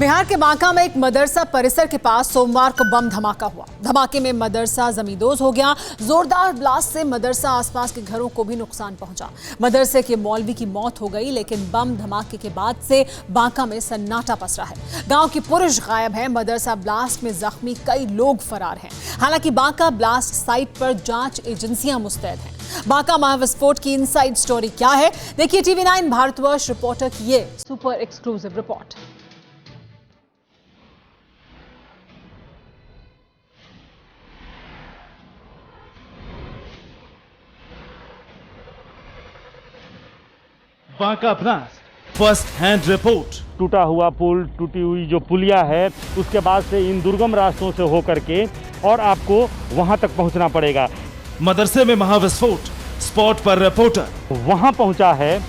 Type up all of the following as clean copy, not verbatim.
बिहार के बांका में एक मदरसा परिसर के पास सोमवार को बम धमाका हुआ। धमाके में मदरसा जमींदोज हो गया। जोरदार ब्लास्ट से मदरसा आसपास के घरों को भी नुकसान पहुंचा। मदरसे के मौलवी की मौत हो गई, लेकिन बम धमाके के बाद से बांका में सन्नाटा पसरा है। गांव की पुरुष गायब है। मदरसा ब्लास्ट में जख्मी कई लोग फरार हैं। हालांकि बांका ब्लास्ट साइट पर जांच एजेंसियां मुस्तैद हैं। बांका महाविस्फोट की इनसाइड स्टोरी क्या है, देखिए TV9 भारतवर्ष रिपोर्टर की ये super exclusive report. Banka blast first hand report. टूटा हुआ पुल, टूटी हुई जो पुलिया है, उसके बाद से इन दुर्गम रास्तों से होकर के और आपको वहां तक पहुंचना पड़ेगा। मदरसे में महाविस्फोट, स्पॉट पर रिपोर्टर वहां पहुंचा है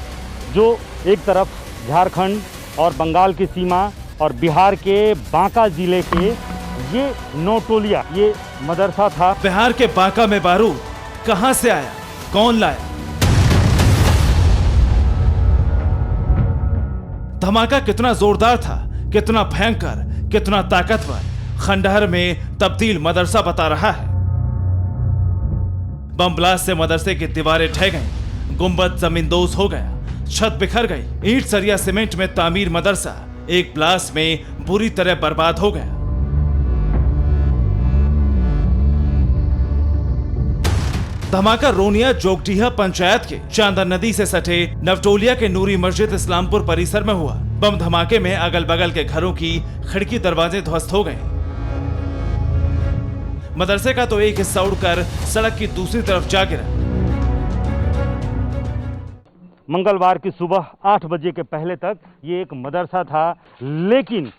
जो एक तरफ झारखंड और बंगाल की सीमा और बिहार के बांका जिले के ये नौटोलिया, ये मदरसा था। बिहार के बांका में बारूद कहां से आया, कौन लाया? धमाका कितना जोरदार था, कितना भयंकर, कितना ताकतवर, खंडहर में तब्दील मदरसा बता रहा है। बम ब्लास्ट से मदरसे की दीवारें ढह गईं, गुंबद जमींदोज हो गया, छत बिखर गई। ईंट सरिया सीमेंट में तामीर मदरसा एक ब्लास्ट में बुरी तरह बर्बाद हो गया। धमाका रोनिया जोगडीहा पंचायत के चांदन नदी से सटे नवटोलिया के नूरी मस्जिद इस्लामपुर परिसर में हुआ। बम धमाके में अगल बगल के घरों की खिड़की दरवाजे ध्वस्त हो गए। मदरसे का तो एक हिस्सा उड़कर सड़क की दूसरी तरफ जा गिरा। मंगलवार की सुबह 8 बजे के पहले तक ये एक मदरसा था, लेकिन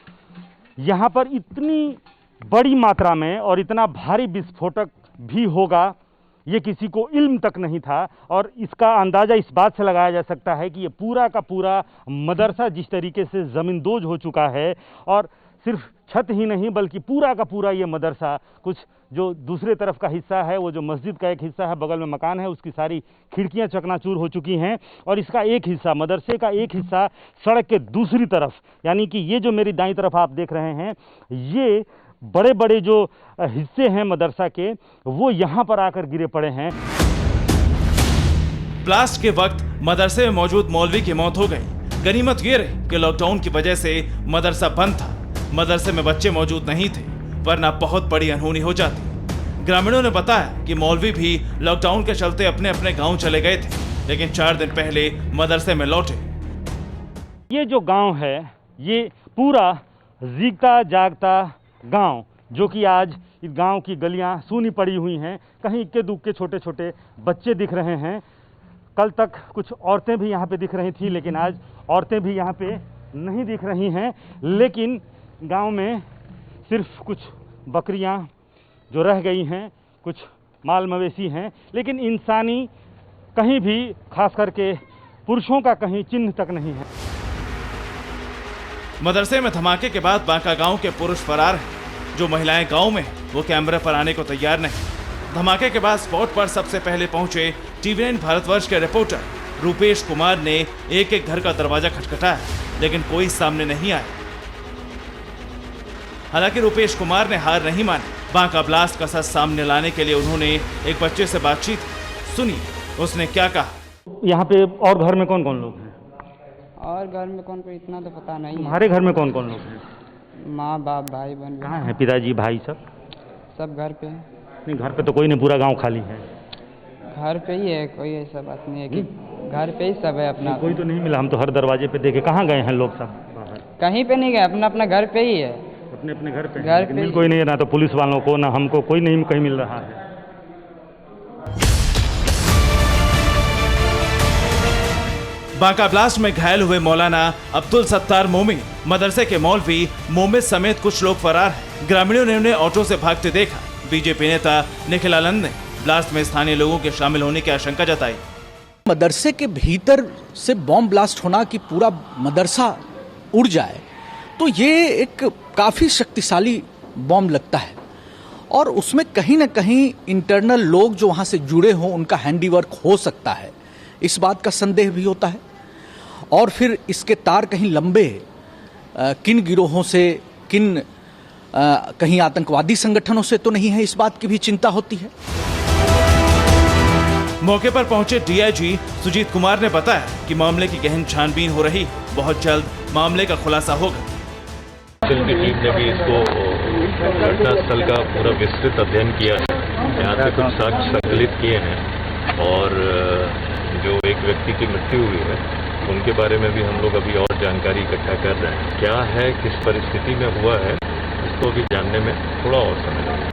यहाँ पर इतनी बड़ी मात्रा में और इतना भारी विस्फोटक भी होगा ये किसी को इल्म तक नहीं था। और इसका अंदाज़ा इस बात से लगाया जा सकता है कि ये पूरा का पूरा मदरसा जिस तरीके से ज़मींदोज हो चुका है, और सिर्फ छत ही नहीं बल्कि पूरा का पूरा ये मदरसा, कुछ जो दूसरे तरफ का हिस्सा है, वो जो मस्जिद का एक हिस्सा है, बगल में मकान है, उसकी सारी खिड़कियां चकनाचूर हो चुकी हैं। और इसका एक हिस्सा, मदरसे का एक हिस्सा सड़क के दूसरी तरफ, यानी कि ये जो मेरी दाईं तरफ आप देख रहे हैं, ये बड़े बड़े जो हिस्से हैं मदरसा के, वो यहाँ पर आकर गिरे पड़े हैं। ब्लास्ट के वक्त मदरसे में मौजूद मौलवी की मौत हो गई। गनीमत ये रही कि लॉकडाउन की वजह से मदरसा बंद था। मदरसे में बच्चे मौजूद नहीं थे, वरना बहुत बड़ी अनहोनी हो जाती। ग्रामीणों ने बताया कि मौलवी भी लॉकडाउन के चलते अपने अपने गांव चले गए थे, लेकिन 4 दिन पहले मदरसे में लौटे। ये जो गांव है, ये पूरा जीता जागता गांव, जो कि आज इस गांव की गलियां सूनी पड़ी हुई हैं। कहीं इक्के दुक्के छोटे छोटे बच्चे दिख रहे हैं। कल तक कुछ औरतें भी यहाँ पे दिख रही थी, लेकिन आज औरतें भी यहाँ पे नहीं दिख रही हैं। लेकिन गांव में सिर्फ कुछ बकरियां जो रह गई हैं, कुछ माल मवेशी हैं, लेकिन इंसानी कहीं भी, खास करके पुरुषों का कहीं चिन्ह तक नहीं है। मदरसे में धमाके के बाद बांका गांव के पुरुष फरार हैं। जो महिलाएं गांव में, वो कैमरे पर आने को तैयार नहीं। धमाके के बाद स्पॉट पर सबसे पहले पहुंचे TV9 भारतवर्ष के रिपोर्टर रूपेश कुमार ने एक एक घर का दरवाजा खटखटाया, लेकिन कोई सामने नहीं आया। हालांकि रूपेश कुमार ने हार नहीं मानी। बांका ब्लास्ट का सच सामने लाने के लिए उन्होंने एक बच्चे से बातचीत सुनी। उसने क्या कहा? यहाँ पे और घर में कौन कौन लोग हैं? और घर में कौन कोई इतना तो पता नहीं है। हमारे घर में कौन कौन लोग हैं? माँ बाप भाई बहन कहाँ हैं पिताजी भाई सब घर पे हैं। नहीं, घर पे तो कोई नहीं, पूरा गांव खाली है। घर पे ही है, कोई ऐसा बात नहीं है कि घर पे ही सब है अपना। कोई तो नहीं मिला, हम तो हर दरवाजे पे देखे। कहाँ गए हैं लोग सब? बाहर कहीं पे नहीं गए, अपना अपना घर पे ही है। अपने अपने घर पे घर पे मिल कोई नहीं है, ना तो पुलिस वालों को, ना हमको, कोई नहीं कहीं मिल रहा है। बांका ब्लास्ट में घायल हुए मौलाना अब्दुल सत्तार मोमिन, मदरसे के मौलवी मोमिन समेत कुछ लोग फरार हैं। ग्रामीणों ने उन्हें ऑटो से भागते देखा। बीजेपी नेता निखिल आनंद ने ब्लास्ट में स्थानीय लोगों के शामिल होने की आशंका जताई। मदरसे के भीतर से बॉम्ब ब्लास्ट होना कि पूरा मदरसा उड़ जाए, तो ये एक काफ़ी शक्तिशाली बॉम्ब लगता है। और उसमें कहीं ना कहीं इंटरनल लोग जो वहाँ से जुड़े हों, उनका हैंडीवर्क हो सकता है, इस बात का संदेह भी होता है। और फिर इसके तार कहीं लंबे किन गिरोहों से, किन कहीं आतंकवादी संगठनों से तो नहीं है, इस बात की भी चिंता होती है। मौके पर पहुंचे डीआईजी सुजीत कुमार ने बताया कि मामले की गहन छानबीन हो रही है, बहुत जल्द मामले का खुलासा होगा। की टीम ने भी इसको घटनास्थल का पूरा विस्तृत अध्ययन किया है, यहाँ से कुछ साक्ष्य संकलित किए हैं और जो एक व्यक्ति की मृत्यु हुई है उनके बारे में भी हम लोग अभी और जानकारी इकट्ठा कर रहे हैं। क्या है, किस परिस्थिति में हुआ है, इसको भी जानने में थोड़ा और समय लगेगा।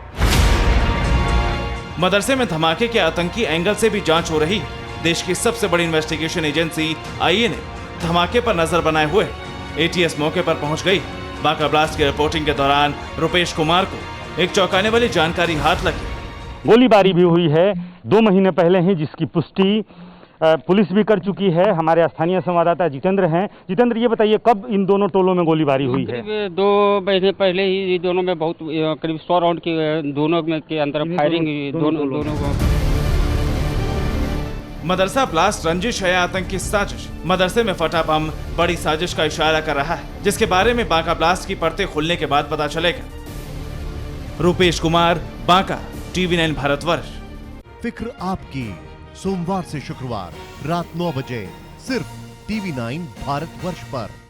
मदरसे में धमाके के आतंकी एंगल से भी जांच हो रही है। देश की सबसे बड़ी इन्वेस्टिगेशन एजेंसी आईए ने धमाके पर नजर बनाए हुए एटीएस मौके पर पहुंच गई। बांका ब्लास्ट की रिपोर्टिंग के दौरान रुपेश कुमार को एक चौंकाने वाली जानकारी हाथ लगी। गोलीबारी भी हुई है 2 महीने पहले ही, जिसकी पुष्टि पुलिस भी कर चुकी है। हमारे स्थानीय संवाददाता जितेंद्र हैं। जितेंद्र, ये बताइए कब इन दोनों टोलों में गोलीबारी हुई है? 2 महीने पहले ही दोनों में बहुत करीब 100 राउंड की दोनों में के अंदर फायरिंग दोनों को। मदरसा ब्लास्ट रंजिश है आतंकी साजिश। मदरसे में फटा बम बड़ी साजिश का इशारा कर रहा है, जिसके बारे में बांका ब्लास्ट की परतें खुलने के बाद पता चलेगा। रुपेश कुमार, बांका, TV9 भारतवर्ष। फिक्र आपकी, सोमवार से शुक्रवार रात 9 बजे सिर्फ TV9 भारतवर्ष पर।